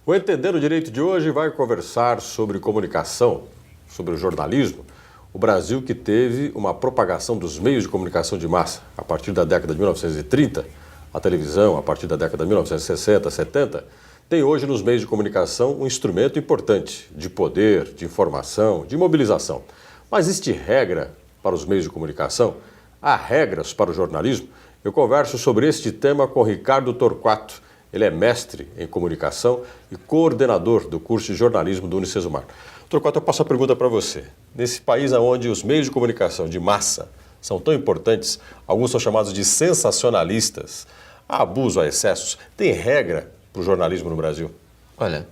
O Entender o Direito de hoje vai conversar sobre comunicação, sobre o jornalismo. O Brasil que teve uma propagação dos meios de comunicação de massa a partir da década de 1930, a televisão a partir da década de 1960, 70, tem hoje nos meios de comunicação um instrumento importante de poder, de informação, de mobilização. Mas existe regra para os meios de comunicação? Há regras para o jornalismo? Eu converso sobre este tema com Ricardo Torquato. Ele é mestre em comunicação e coordenador do curso de jornalismo do Unicesumar. Torquato, eu passo a pergunta para você. Nesse país onde os meios de comunicação de massa são tão importantes, alguns são chamados de sensacionalistas, há abuso, há excessos, tem regra para o jornalismo no Brasil? Olha,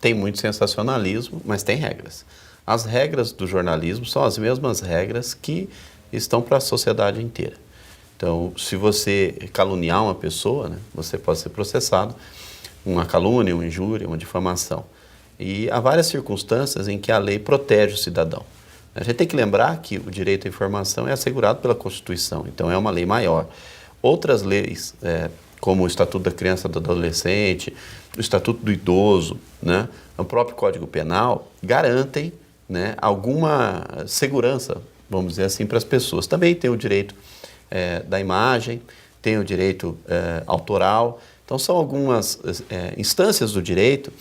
tem muito sensacionalismo, mas tem regras. As regras do jornalismo são as mesmas regras que estão para a sociedade inteira. Então, se você caluniar uma pessoa, né, você pode ser processado, uma calúnia, uma injúria, uma difamação. E há várias circunstâncias em que a lei protege o cidadão. A gente tem que lembrar que o direito à informação é assegurado pela Constituição, então é uma lei maior. Outras leis, como o Estatuto da Criança e do Adolescente, o Estatuto do Idoso, né, o próprio Código Penal, garantem, né, alguma segurança, vamos dizer assim, para as pessoas. Também tem o direito da imagem, tem o direito autoral. Então, são algumas instâncias do direito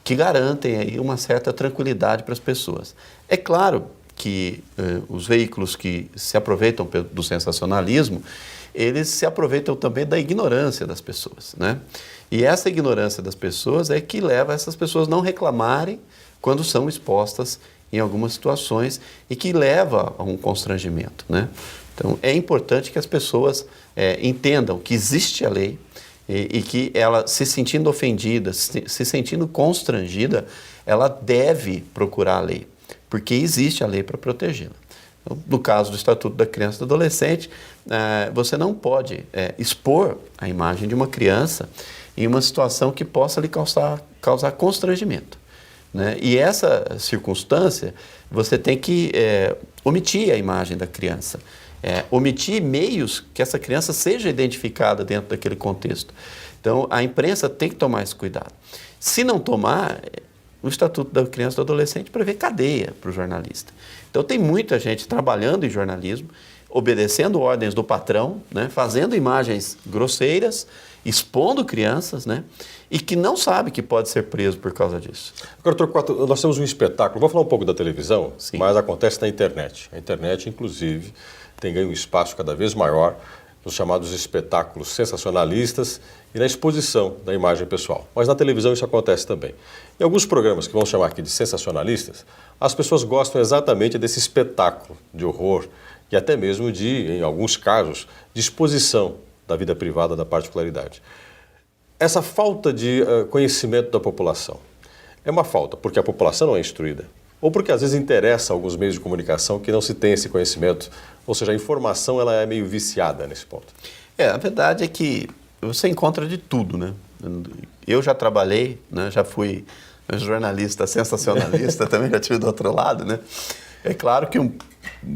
que garantem aí uma certa tranquilidade para as pessoas. É claro que os veículos que se aproveitam do sensacionalismo, eles se aproveitam também da ignorância das pessoas, né? E essa ignorância das pessoas é que leva essas pessoas a não reclamarem quando são expostas em algumas situações e que leva a um constrangimento, né? Então, é importante que as pessoas entendam que existe a lei e que ela, se sentindo ofendida, se sentindo constrangida, ela deve procurar a lei, porque existe a lei para protegê-la. Então, no caso do Estatuto da Criança e do Adolescente, você não pode expor a imagem de uma criança em uma situação que possa lhe causar constrangimento, né? E essa circunstância, você tem que omitir a imagem da criança. Omitir meios que essa criança seja identificada dentro daquele contexto. Então, a imprensa tem que tomar esse cuidado. Se não tomar, o Estatuto da Criança e do Adolescente prevê cadeia para o jornalista. Então, tem muita gente trabalhando em jornalismo, obedecendo ordens do patrão, né, fazendo imagens grosseiras, expondo crianças, né, e que não sabe que pode ser preso por causa disso. Agora, Torquato, nós temos um espetáculo, vou falar um pouco da televisão, Sim. Mas acontece na internet. A internet, inclusive, tem ganho um espaço cada vez maior nos chamados espetáculos sensacionalistas e na exposição da imagem pessoal. Mas na televisão isso acontece também. Em alguns programas que vamos chamar aqui de sensacionalistas, as pessoas gostam exatamente desse espetáculo de horror e até mesmo de, em alguns casos, de exposição da vida privada, da particularidade. Essa falta de conhecimento da população é uma falta porque a população não é instruída ou porque às vezes interessa a alguns meios de comunicação que não se tem esse conhecimento, ou seja, a informação ela é meio viciada nesse ponto. A verdade é que você encontra de tudo, né? Eu já trabalhei, né? Já fui jornalista sensacionalista, também já tive do outro lado, né? É claro que um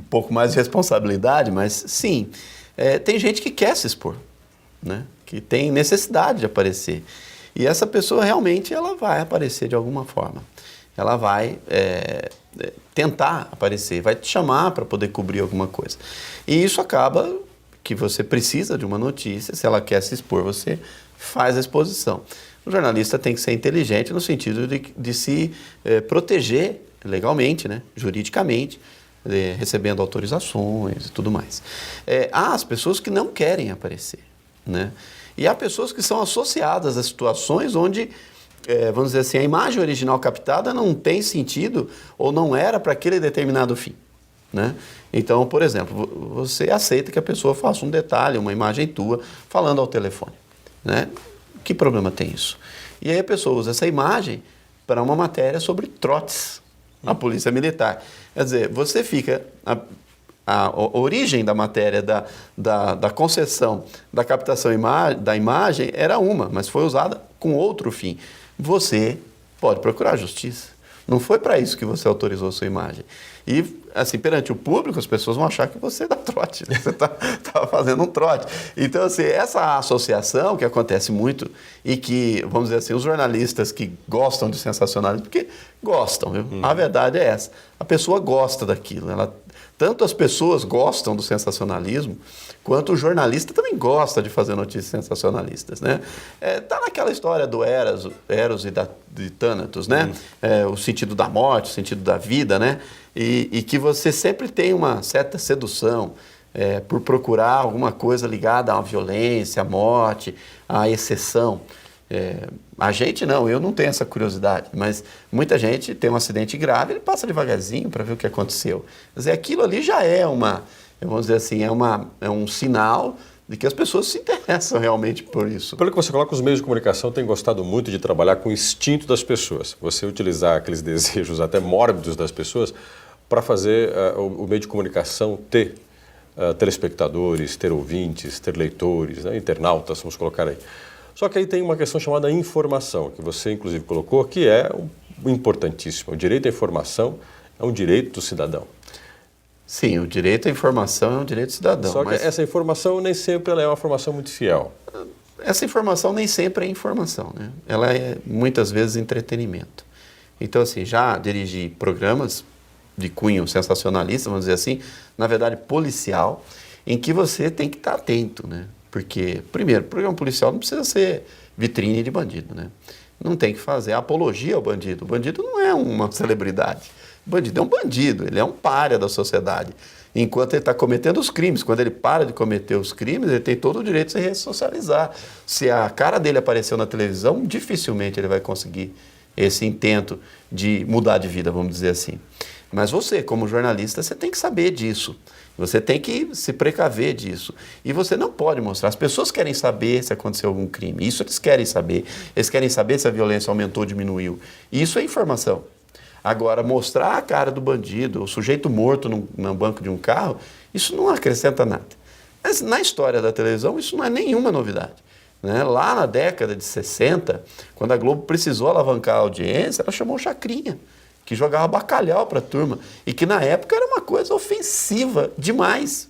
pouco mais de responsabilidade, mas sim, tem gente que quer se expor, né? Que tem necessidade de aparecer. E essa pessoa realmente ela vai aparecer de alguma forma. Ela vai tentar aparecer, vai te chamar para poder cobrir alguma coisa. E isso acaba que você precisa de uma notícia, se ela quer se expor, você faz a exposição. O jornalista tem que ser inteligente no sentido de se proteger legalmente, né, juridicamente, recebendo autorizações e tudo mais. Há as pessoas que não querem aparecer, né? E há pessoas que são associadas a situações onde vamos dizer assim, a imagem original captada não tem sentido ou não era para aquele determinado fim, né? Então, por exemplo, você aceita que a pessoa faça um detalhe, uma imagem tua, falando ao telefone, né? Que problema tem isso? E aí a pessoa usa essa imagem para uma matéria sobre trotes na polícia militar. Quer dizer, você fica... A origem da matéria, da concessão, da captação da imagem era uma, mas foi usada com outro fim. Você pode procurar a justiça, Não foi para isso que você autorizou a sua imagem. E, assim, perante o público, as pessoas vão achar que você dá trote, né? Você está fazendo um trote. Então, assim, essa associação que acontece muito e que, vamos dizer assim, os jornalistas que gostam de sensacionalismo, porque gostam, viu? A verdade é essa. A pessoa gosta daquilo. Tanto as pessoas gostam do sensacionalismo, quanto o jornalista também gosta de fazer notícias sensacionalistas, né? Tá naquela história do Eros e de Thanatos, né? O sentido da morte, o sentido da vida, né? E que você sempre tem uma certa sedução por procurar alguma coisa ligada à violência, à morte, à exceção. A gente não, eu não tenho essa curiosidade, mas muita gente tem um acidente grave, ele passa devagarzinho para ver o que aconteceu. Quer dizer, aquilo ali já vamos dizer assim, é um sinal de que as pessoas se interessam realmente por isso. Pelo que você coloca, os meios de comunicação têm gostado muito de trabalhar com o instinto das pessoas. Você utilizar aqueles desejos até mórbidos das pessoas para fazer o meio de comunicação ter telespectadores, ter ouvintes, ter leitores, né, internautas, vamos colocar aí. Só que aí tem uma questão chamada informação, que você inclusive colocou, que é importantíssimo. O direito à informação é um direito do cidadão. Sim, o direito à informação é um direito do cidadão. Só que essa informação nem sempre ela é uma informação muito fiel. Essa informação nem sempre é informação, né? Ela é muitas vezes entretenimento. Então, assim, já dirigi programas de cunho sensacionalista, vamos dizer assim, na verdade policial, em que você tem que estar atento, né? Porque, primeiro, o programa policial não precisa ser vitrine de bandido, né? Não tem que fazer apologia ao bandido. O bandido não é uma celebridade. O bandido é um bandido, ele é um pária da sociedade. Enquanto ele está cometendo os crimes, quando ele para de cometer os crimes, ele tem todo o direito de se ressocializar. Se a cara dele apareceu na televisão, dificilmente ele vai conseguir esse intento de mudar de vida, vamos dizer assim. Mas você, como jornalista, você tem que saber disso. Você tem que se precaver disso. E você não pode mostrar. As pessoas querem saber se aconteceu algum crime. Isso eles querem saber. Eles querem saber se a violência aumentou ou diminuiu. Isso é informação. Agora, mostrar a cara do bandido, o sujeito morto no banco de um carro, isso não acrescenta nada. Mas na história da televisão, isso não é nenhuma novidade. Né? Lá na década de 60, quando a Globo precisou alavancar a audiência, ela chamou o Chacrinha, que jogava bacalhau para a turma, e que na época era uma coisa ofensiva demais,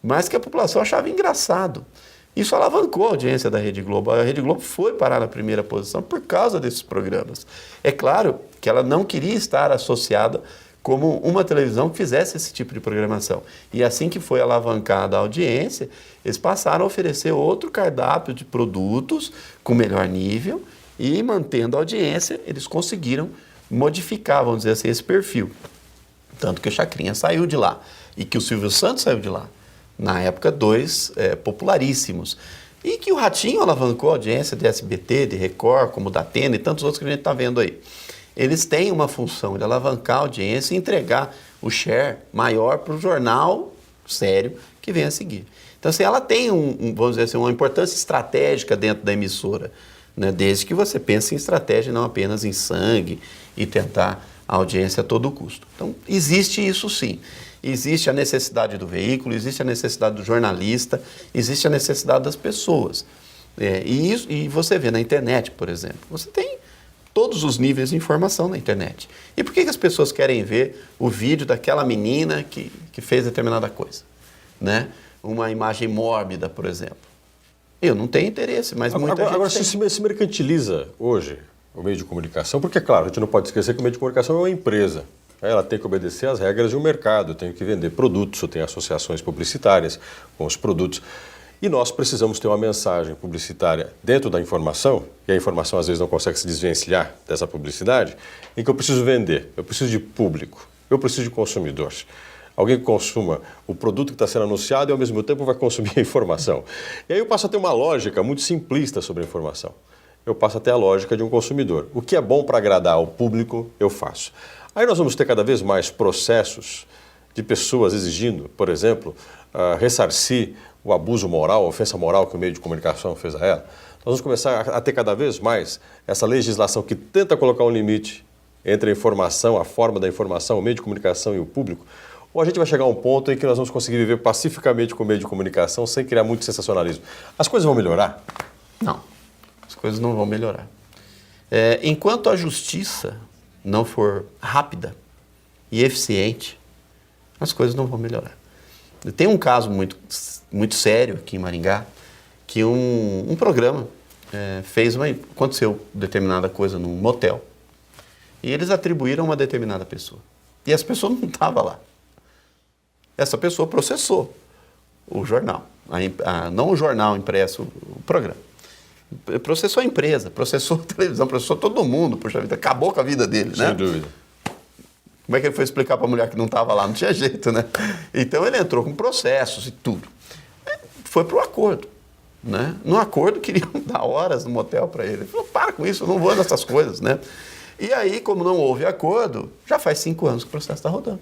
mas que a população achava engraçado. Isso alavancou a audiência da Rede Globo. A Rede Globo foi parar na primeira posição por causa desses programas. É claro que ela não queria estar associada como uma televisão que fizesse esse tipo de programação. E assim que foi alavancada a audiência, eles passaram a oferecer outro cardápio de produtos com melhor nível e, mantendo a audiência, eles conseguiram modificar, vamos dizer assim, esse perfil. Tanto que o Chacrinha saiu de lá e que o Silvio Santos saiu de lá. Na época, dois popularíssimos. E que o Ratinho alavancou a audiência de SBT, de Record, como da Atena e tantos outros que a gente está vendo aí. Eles têm uma função de alavancar a audiência e entregar o share maior para o jornal sério que vem a seguir. Então, assim, ela tem, vamos dizer assim, uma importância estratégica dentro da emissora, né? Desde que você pense em estratégia, não apenas em sangue e tentar a audiência a todo custo. Então, existe isso sim. Existe a necessidade do veículo, existe a necessidade do jornalista, existe a necessidade das pessoas. E você vê na internet, por exemplo, você tem todos os níveis de informação na internet. E por que as pessoas querem ver o vídeo daquela menina que fez determinada coisa? Né? Uma imagem mórbida, por exemplo. Eu não tenho interesse, mas muita gente Agora, tem. se mercantiliza hoje o meio de comunicação, porque, claro, a gente não pode esquecer que o meio de comunicação é uma empresa. Ela tem que obedecer às regras de um mercado, tem que vender produtos, eu tenho associações publicitárias com os produtos. E nós precisamos ter uma mensagem publicitária dentro da informação, e a informação às vezes não consegue se desvencilhar dessa publicidade, em que eu preciso vender, eu preciso de público, eu preciso de consumidor. Alguém que consuma o produto que está sendo anunciado e ao mesmo tempo vai consumir a informação. E aí eu passo a ter uma lógica muito simplista sobre a informação. Eu passo a ter a lógica de um consumidor. O que é bom para agradar ao público, eu faço. Aí nós vamos ter cada vez mais processos de pessoas exigindo, por exemplo, ressarcir o abuso moral, a ofensa moral que o meio de comunicação fez a ela. Nós vamos começar a ter cada vez mais essa legislação que tenta colocar um limite entre a informação, a forma da informação, o meio de comunicação e o público. Ou a gente vai chegar a um ponto em que nós vamos conseguir viver pacificamente com o meio de comunicação sem criar muito sensacionalismo. As coisas vão melhorar? Não, as coisas não vão melhorar. Enquanto a justiça não for rápida e eficiente, as coisas não vão melhorar. Tem um caso muito sério aqui em Maringá, que um programa aconteceu determinada coisa num motel, e eles atribuíram a uma determinada pessoa. E essa pessoa não estava lá. Essa pessoa processou o jornal, não o jornal impresso, o programa. Processou a empresa, processou a televisão, processou todo mundo, puxa vida, acabou com a vida dele, né? Sem dúvida. Como é que ele foi explicar para a mulher que não estava lá? Não tinha jeito, né? Então ele entrou com processos e tudo. Foi para o acordo, né? No acordo queriam dar horas no motel para ele. Ele falou, para com isso, eu não vou nessas coisas, né? E aí, como não houve acordo, já faz 5 anos que o processo está rodando.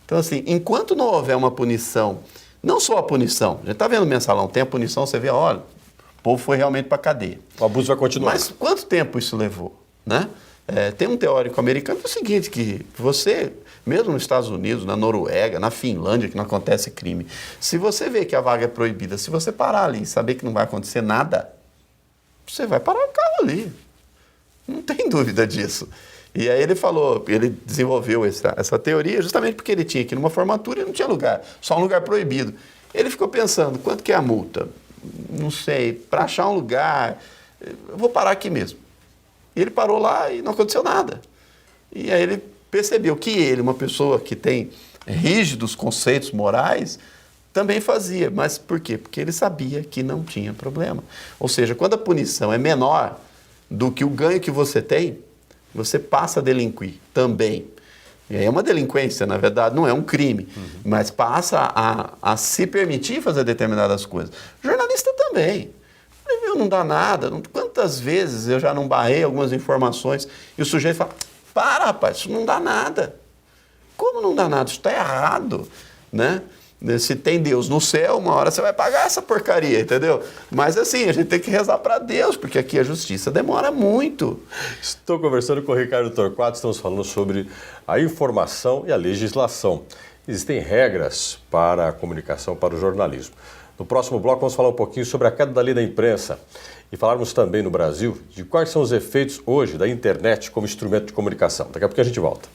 Então, assim, enquanto não houver uma punição, não só a punição, a gente está vendo no Mensalão, tem a punição, você vê, olha, o povo foi realmente para a cadeia. O abuso vai continuar. Mas quanto tempo isso levou, né? Tem um teórico americano que é o seguinte, que você, mesmo nos Estados Unidos, na Noruega, na Finlândia, que não acontece crime, se você vê que a vaga é proibida, se você parar ali e saber que não vai acontecer nada, você vai parar o carro ali. Não tem dúvida disso. E aí ele desenvolveu essa teoria justamente porque ele tinha aqui numa formatura e não tinha lugar, só um lugar proibido. Ele ficou pensando, quanto que é a multa? Não sei, para achar um lugar, eu vou parar aqui mesmo. E ele parou lá e não aconteceu nada. E aí ele percebeu que ele, uma pessoa que tem rígidos conceitos morais, também fazia. Mas por quê? Porque ele sabia que não tinha problema. Ou seja, quando a punição é menor do que o ganho que você tem, você passa a delinquir também. E aí é uma delinquência, na verdade, não é um crime, mas passa a se permitir fazer determinadas coisas. Jornalista também. Não dá nada. Quantas vezes eu já não barrei algumas informações e o sujeito fala, para, rapaz, isso não dá nada. Como não dá nada? Isso está errado, né? Se tem Deus no céu, uma hora você vai pagar essa porcaria, entendeu? Mas assim, a gente tem que rezar para Deus, porque aqui a justiça demora muito. Estou conversando com o Ricardo Torquato, estamos falando sobre a informação e a legislação. Existem regras para a comunicação, para o jornalismo. No próximo bloco vamos falar um pouquinho sobre a queda da lei da imprensa e falarmos também no Brasil de quais são os efeitos hoje da internet como instrumento de comunicação. Daqui a pouco a gente volta.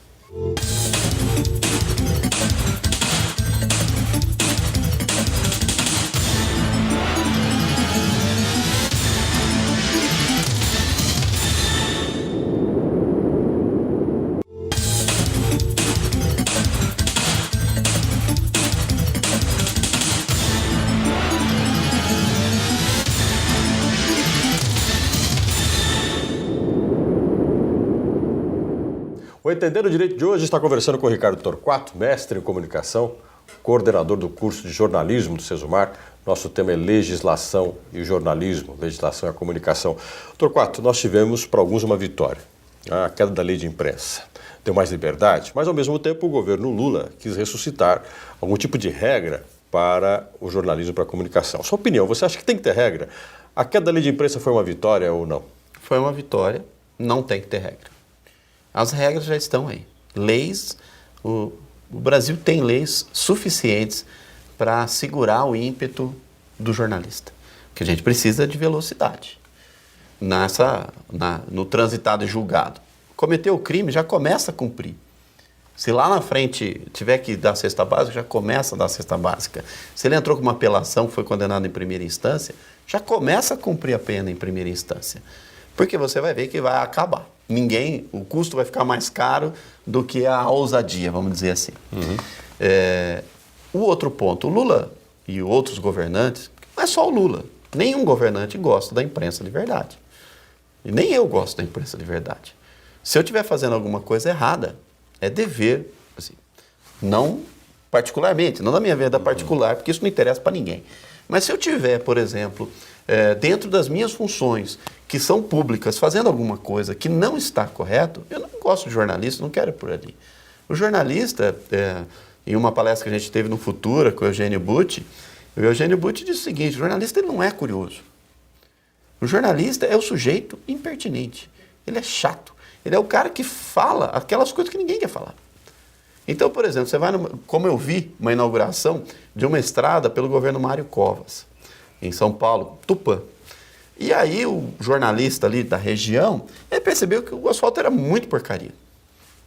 O Entender o Direito de hoje está conversando com o Ricardo Torquato, mestre em comunicação, coordenador do curso de jornalismo do Sesumar. Nosso tema é legislação e jornalismo, legislação e a comunicação. Torquato, nós tivemos para alguns uma vitória, a queda da lei de imprensa. Deu mais liberdade, mas ao mesmo tempo o governo Lula quis ressuscitar algum tipo de regra para o jornalismo, para a comunicação. Sua opinião, você acha que tem que ter regra? A queda da lei de imprensa foi uma vitória ou não? Foi uma vitória, não tem que ter regra. As regras já estão aí. Leis, o Brasil tem leis suficientes para segurar o ímpeto do jornalista. Porque a gente precisa de velocidade no transitado e julgado. Cometeu o crime, já começa a cumprir. Se lá na frente tiver que dar cesta básica, já começa a dar cesta básica. Se ele entrou com uma apelação, foi condenado em primeira instância, já começa a cumprir a pena em primeira instância. Porque você vai ver que vai acabar. O custo vai ficar mais caro do que a ousadia, vamos dizer assim. O outro ponto, o Lula e outros governantes, não é só o Lula, nenhum governante gosta da imprensa de verdade. E nem eu gosto da imprensa de verdade. Se eu estiver fazendo alguma coisa errada, é dever, assim, não particularmente, não na minha vida particular, porque isso não interessa para ninguém. Mas se eu tiver, por exemplo, dentro das minhas funções, que são públicas, fazendo alguma coisa que não está correto, eu não gosto de jornalista, não quero ir por ali. O jornalista, em uma palestra que a gente teve no Futura com o Eugênio Butti, disse o seguinte, o jornalista ele não é curioso. O jornalista é o sujeito impertinente, ele é chato, ele é o cara que fala aquelas coisas que ninguém quer falar. Então, por exemplo, você vai, como eu vi, uma inauguração de uma estrada pelo governo Mário Covas, em São Paulo, Tupã. E aí o jornalista ali da região, ele percebeu que o asfalto era muito porcaria.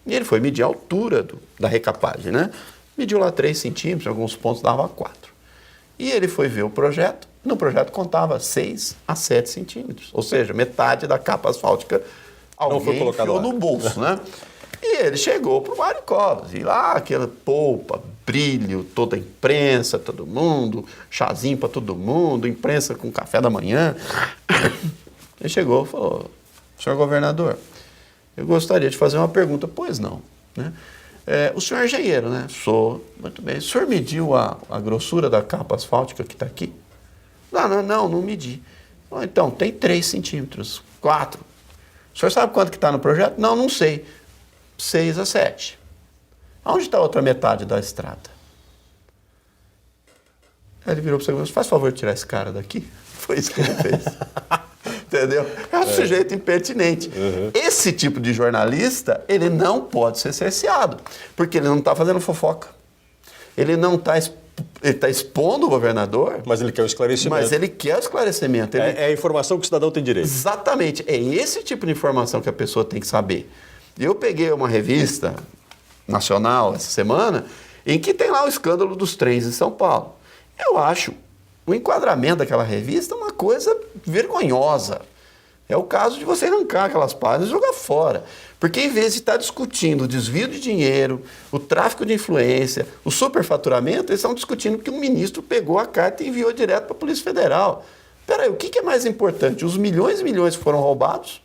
E ele foi medir a altura da recapagem, né? Mediu lá 3 centímetros, em alguns pontos dava 4. E ele foi ver o projeto, no projeto contava 6 a 7 centímetros. Ou seja, metade da capa asfáltica alguém enfiou no bolso, né? E ele chegou para o Mário Covas, e lá aquela polpa, brilho, toda a imprensa, todo mundo, chazinho para todo mundo, imprensa com café da manhã. Ele chegou e falou, senhor governador, eu gostaria de fazer uma pergunta. Pois não, né? O senhor é engenheiro, né? Sou. Muito bem. O senhor mediu a grossura da capa asfáltica que está aqui? Não medi. Então, tem 3 centímetros, 4. O senhor sabe quanto que está no projeto? Não sei. 6 a 7. Aonde está a outra metade da estrada? Aí ele virou para o segurança, faz favor de tirar esse cara daqui. Foi isso que ele fez. Entendeu? É um sujeito impertinente. Esse tipo de jornalista, ele não pode ser cerceado, porque ele não está fazendo fofoca. Ele não está expondo o governador. Mas ele quer o esclarecimento. Mas ele quer o esclarecimento. É a informação que o cidadão tem direito. Exatamente. É esse tipo de informação que a pessoa tem que saber. Eu peguei uma revista nacional essa semana, em que tem lá o escândalo dos trens em São Paulo. Eu acho o enquadramento daquela revista uma coisa vergonhosa. É o caso de você arrancar aquelas páginas e jogar fora. Porque em vez de estar discutindo o desvio de dinheiro, o tráfico de influência, o superfaturamento, eles estão discutindo que um ministro pegou a carta e enviou direto para a Polícia Federal. Peraí, o que é mais importante? Os milhões e milhões que foram roubados?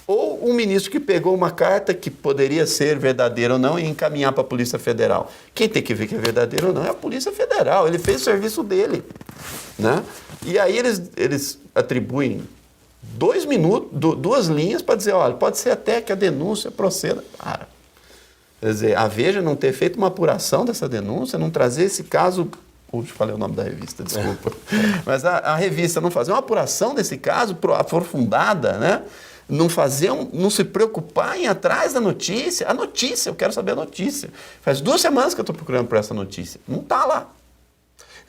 Ou um ministro que pegou uma carta que poderia ser verdadeira ou não e encaminhar para a Polícia Federal? Quem tem que ver que é verdadeiro ou não é a Polícia Federal. Ele fez o serviço dele, né? E aí eles atribuem 2 minutos, 2 linhas para dizer, olha, pode ser até que a denúncia proceda. Para. Quer dizer, a Veja não ter feito uma apuração dessa denúncia, não trazer esse caso... Puxa, falei o nome da revista, desculpa. Mas a revista não fazer uma apuração desse caso aprofundada, né? Não se preocupar em ir atrás da notícia. A notícia, eu quero saber a notícia. Faz 2 semanas que eu estou procurando por essa notícia. Não está lá.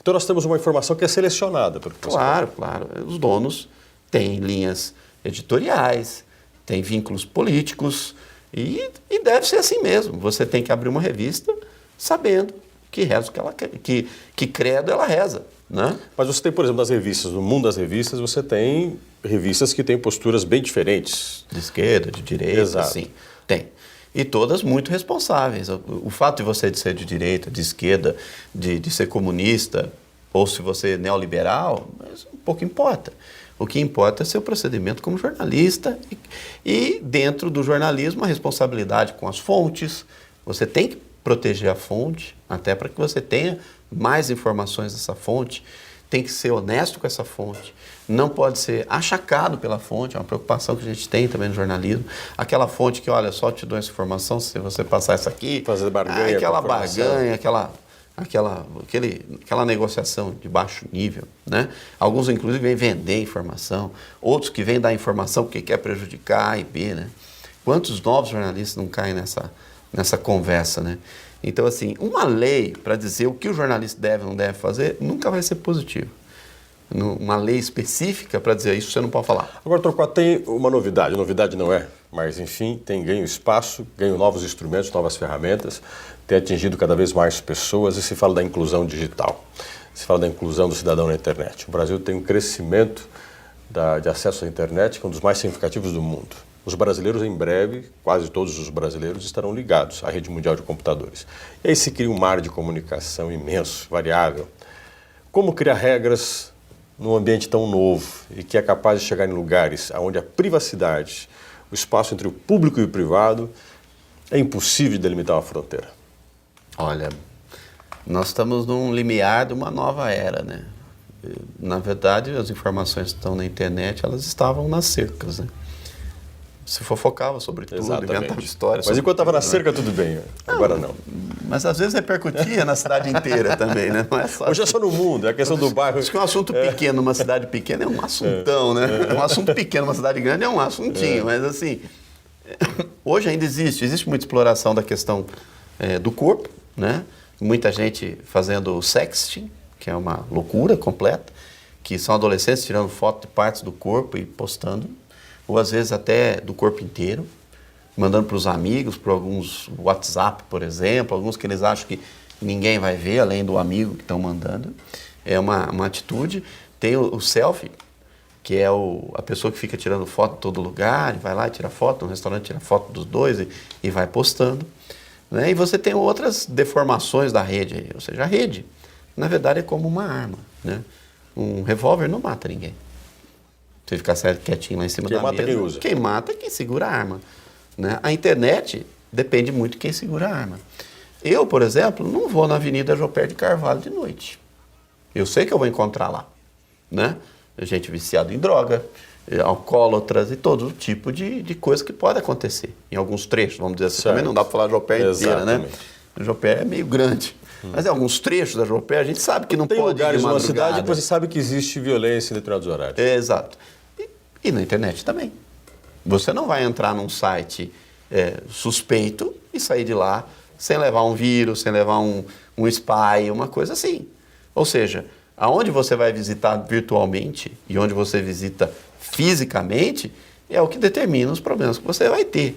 Então nós temos uma informação que é selecionada. Claro. Os donos têm linhas editoriais, têm vínculos políticos e deve ser assim mesmo. Você tem que abrir uma revista sabendo que reza o que ela quer, que credo ela reza. Né? Mas você tem, por exemplo, nas revistas, no mundo das revistas, você tem revistas que têm posturas bem diferentes. De esquerda, de direita, Exato. Sim, tem. E todas muito responsáveis. O fato de você ser de direita, de esquerda, de ser comunista, ou se você é neoliberal, mas pouco importa. O que importa é seu procedimento como jornalista e dentro do jornalismo, a responsabilidade com as fontes. Você tem que proteger a fonte, até para que você tenha mais informações dessa fonte, tem que ser honesto com essa fonte, não pode ser achacado pela fonte, é uma preocupação que a gente tem também no jornalismo, aquela fonte que, olha, só te dou essa informação se você passar essa aqui, fazer barganha, aquela barganha, aquela negociação de baixo nível, né? Alguns, inclusive, vêm vender informação, outros que vêm dar informação porque quer prejudicar A e B, né? Quantos novos jornalistas não caem nessa conversa, né? Então, assim, uma lei para dizer o que o jornalista deve ou não deve fazer nunca vai ser positivo. Uma lei específica para dizer isso você não pode falar. Agora, Torquato, tem uma novidade não é, mas enfim, tem ganho espaço, ganho novos instrumentos, novas ferramentas, tem atingido cada vez mais pessoas e se fala da inclusão digital, se fala da inclusão do cidadão na internet. O Brasil tem um crescimento de acesso à internet que é um dos mais significativos do mundo. Os brasileiros, em breve, quase todos os brasileiros, estarão ligados à rede mundial de computadores. E aí se cria um mar de comunicação imenso, variável. Como criar regras num ambiente tão novo e que é capaz de chegar em lugares onde a privacidade, o espaço entre o público e o privado, é impossível de delimitar uma fronteira? Olha, nós estamos num limiar de uma nova era, né? Na verdade, as informações que estão na internet, elas estavam nas cercas, né? Se fofocava sobre tudo, inventava histórias. Mas enquanto estava na cerca, tudo bem. Agora não. Mas às vezes repercutia na cidade inteira também, né? Não é só hoje é só no mundo, é a questão do bairro. Acho que um assunto pequeno numa cidade pequena é um assuntão, né? Um assunto pequeno numa cidade grande é um assuntinho. Mas assim, hoje ainda existe muita exploração da questão do corpo, né? Muita gente fazendo sexting, que é uma loucura completa. que são adolescentes tirando foto de partes do corpo e postando, ou às vezes até do corpo inteiro, mandando para os amigos, para alguns WhatsApp, por exemplo, alguns que eles acham que ninguém vai ver, além do amigo que estão mandando. É uma atitude. Tem o selfie, que é a pessoa que fica tirando foto em todo lugar, e vai lá e tira foto, no restaurante tira foto dos dois e vai postando. Né? E você tem outras deformações da rede, ou seja, a rede, na verdade, é como uma arma. Né? Um revólver não mata ninguém. Você ficar quietinho lá em cima da mesa. Quem mata quem usa. Quem mata é quem segura a arma. Né? A internet depende muito de quem segura a arma. Eu, por exemplo, não vou na Avenida Jopé de Carvalho de noite. Eu sei que eu vou encontrar lá. Né? Gente viciada em droga, alcoólatras e todo tipo de coisa que pode acontecer. Em alguns trechos, vamos dizer assim. Certo. Também não dá para falar Jopé inteira, né? A Jopé é meio grande. Mas em alguns trechos da Jopé a gente sabe que não tem pode ir de madrugada. Tem lugares numa cidade que você sabe que existe violência em determinados horários. Exato. E na internet também. Você não vai entrar num site suspeito e sair de lá sem levar um vírus, sem levar um spy, uma coisa assim. Ou seja, aonde você vai visitar virtualmente e onde você visita fisicamente é o que determina os problemas que você vai ter.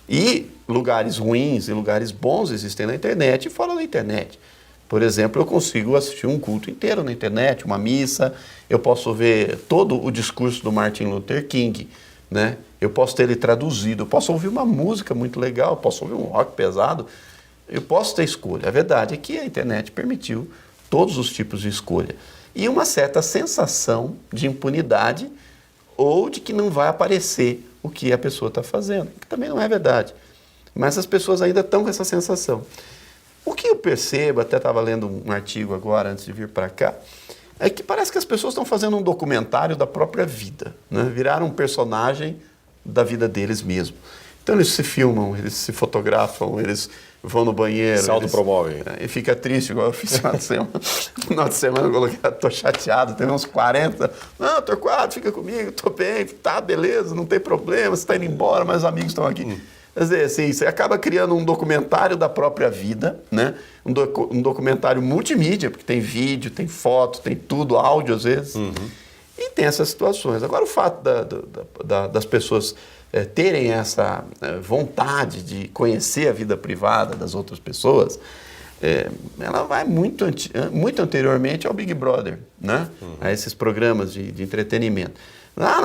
E lugares ruins e lugares bons existem na internet e fora da internet. Por exemplo, eu consigo assistir um culto inteiro na internet, uma missa, eu posso ver todo o discurso do Martin Luther King, né? Eu posso ter ele traduzido, eu posso ouvir uma música muito legal, eu posso ouvir um rock pesado, eu posso ter escolha. A verdade é que a internet permitiu todos os tipos de escolha. E uma certa sensação de impunidade ou de que não vai aparecer o que a pessoa está fazendo, que também não é verdade. Mas as pessoas ainda estão com essa sensação. O que eu percebo, até estava lendo um artigo agora, antes de vir para cá, é que parece que as pessoas estão fazendo um documentário da própria vida, né? Viraram um personagem da vida deles mesmo. Então eles se filmam, eles se fotografam, eles vão no banheiro. Se autopromovem. E fica triste, igual eu fiz no final de semana. No final de semana eu coloquei, tô chateado, tem uns 40. Não, Torquato, fica comigo, tô bem, tá, beleza, não tem problema, você tá indo embora, mas os amigos estão aqui. Quer dizer, assim, você acaba criando um documentário da própria vida, né? Um documentário multimídia, porque tem vídeo, tem foto, tem tudo, áudio às vezes. E tem essas situações. Agora, o fato das pessoas terem essa vontade de conhecer a vida privada das outras pessoas, ela vai muito anteriormente ao Big Brother, né? A esses programas de entretenimento. Lá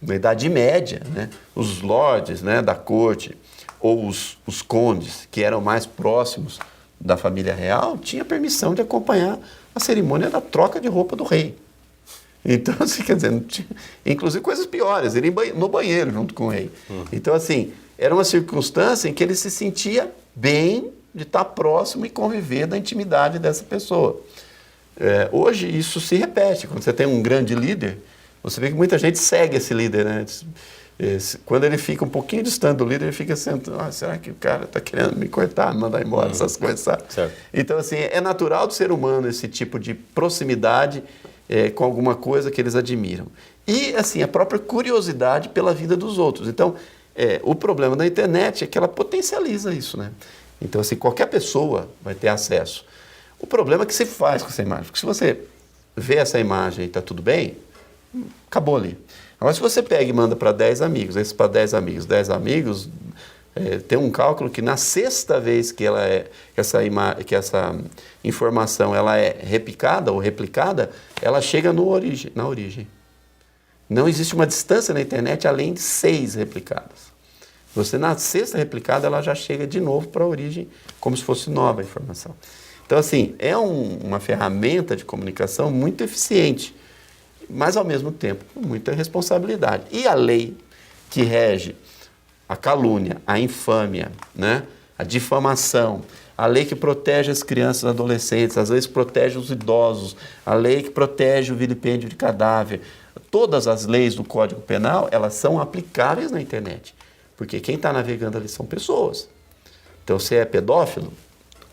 na Idade Média, né? Os lords, né, da corte, ou os condes, que eram mais próximos da família real, tinham permissão de acompanhar a cerimônia da troca de roupa do rei. Então, assim, quer dizer, inclusive coisas piores, ele ia no banheiro junto com o rei. Então, assim, era uma circunstância em que ele se sentia bem de estar próximo e conviver da intimidade dessa pessoa. Hoje, isso se repete. Quando você tem um grande líder, você vê que muita gente segue esse líder, né? Quando ele fica um pouquinho distante do líder, ele fica sentando, será que o cara está querendo me cortar, me mandar embora, essas coisas, sabe? Certo. Então, assim, é natural do ser humano esse tipo de proximidade com alguma coisa que eles admiram. E, assim, a própria curiosidade pela vida dos outros. Então, o problema da internet é que ela potencializa isso, né? Então, assim, qualquer pessoa vai ter acesso. O problema é que se faz com essa imagem. Porque se você vê essa imagem e está tudo bem, acabou ali. Agora, se você pega e manda para 10 amigos, esses para 10 amigos, tem um cálculo que na sexta vez que essa informação ela é replicada ou replicada, ela chega na origem. Não existe uma distância na internet além de 6 replicadas. Você, na sexta replicada, ela já chega de novo para a origem, como se fosse nova a informação. Então, assim, é uma ferramenta de comunicação muito eficiente, mas, ao mesmo tempo, com muita responsabilidade. E a lei que rege a calúnia, a infâmia, né? A difamação, a lei que protege as crianças e adolescentes, as leis que protegem os idosos, a lei que protege o vilipêndio de cadáver, todas as leis do Código Penal, elas são aplicáveis na internet. Porque quem está navegando ali são pessoas. Então, se é pedófilo,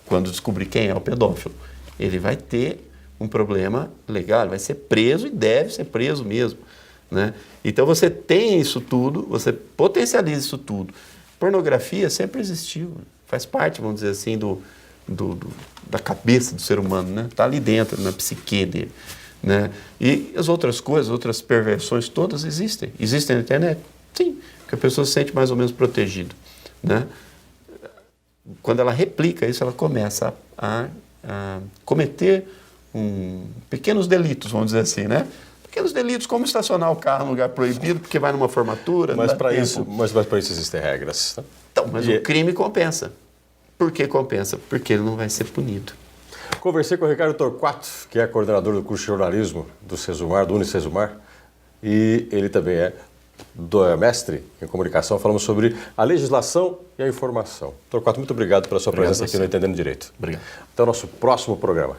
quando descobrir quem é o pedófilo, ele vai ter um problema legal, ele vai ser preso e deve ser preso mesmo, né? Então você tem isso tudo, você potencializa isso tudo. Pornografia sempre existiu, faz parte, vamos dizer assim, da cabeça do ser humano, né? Está ali dentro, na psique dele. né? E as outras coisas, outras perversões todas existem. Existem na internet? Sim, porque a pessoa se sente mais ou menos protegida, né? Quando ela replica isso, ela começa a cometer pequenos delitos, vamos dizer assim, né? Pequenos delitos, como estacionar o carro num lugar proibido, porque vai numa formatura. Mas para isso existem regras. Tá? Então, mas o crime compensa. Por que compensa? Porque ele não vai ser punido. Conversei com o Ricardo Torquato, que é coordenador do curso de jornalismo do Sesumar, do Unicesumar, e ele também é mestre em comunicação. Falamos sobre a legislação e a informação. Torquato, muito obrigado pela sua presença aqui no Entendendo Direito. Obrigado. Até o nosso próximo programa.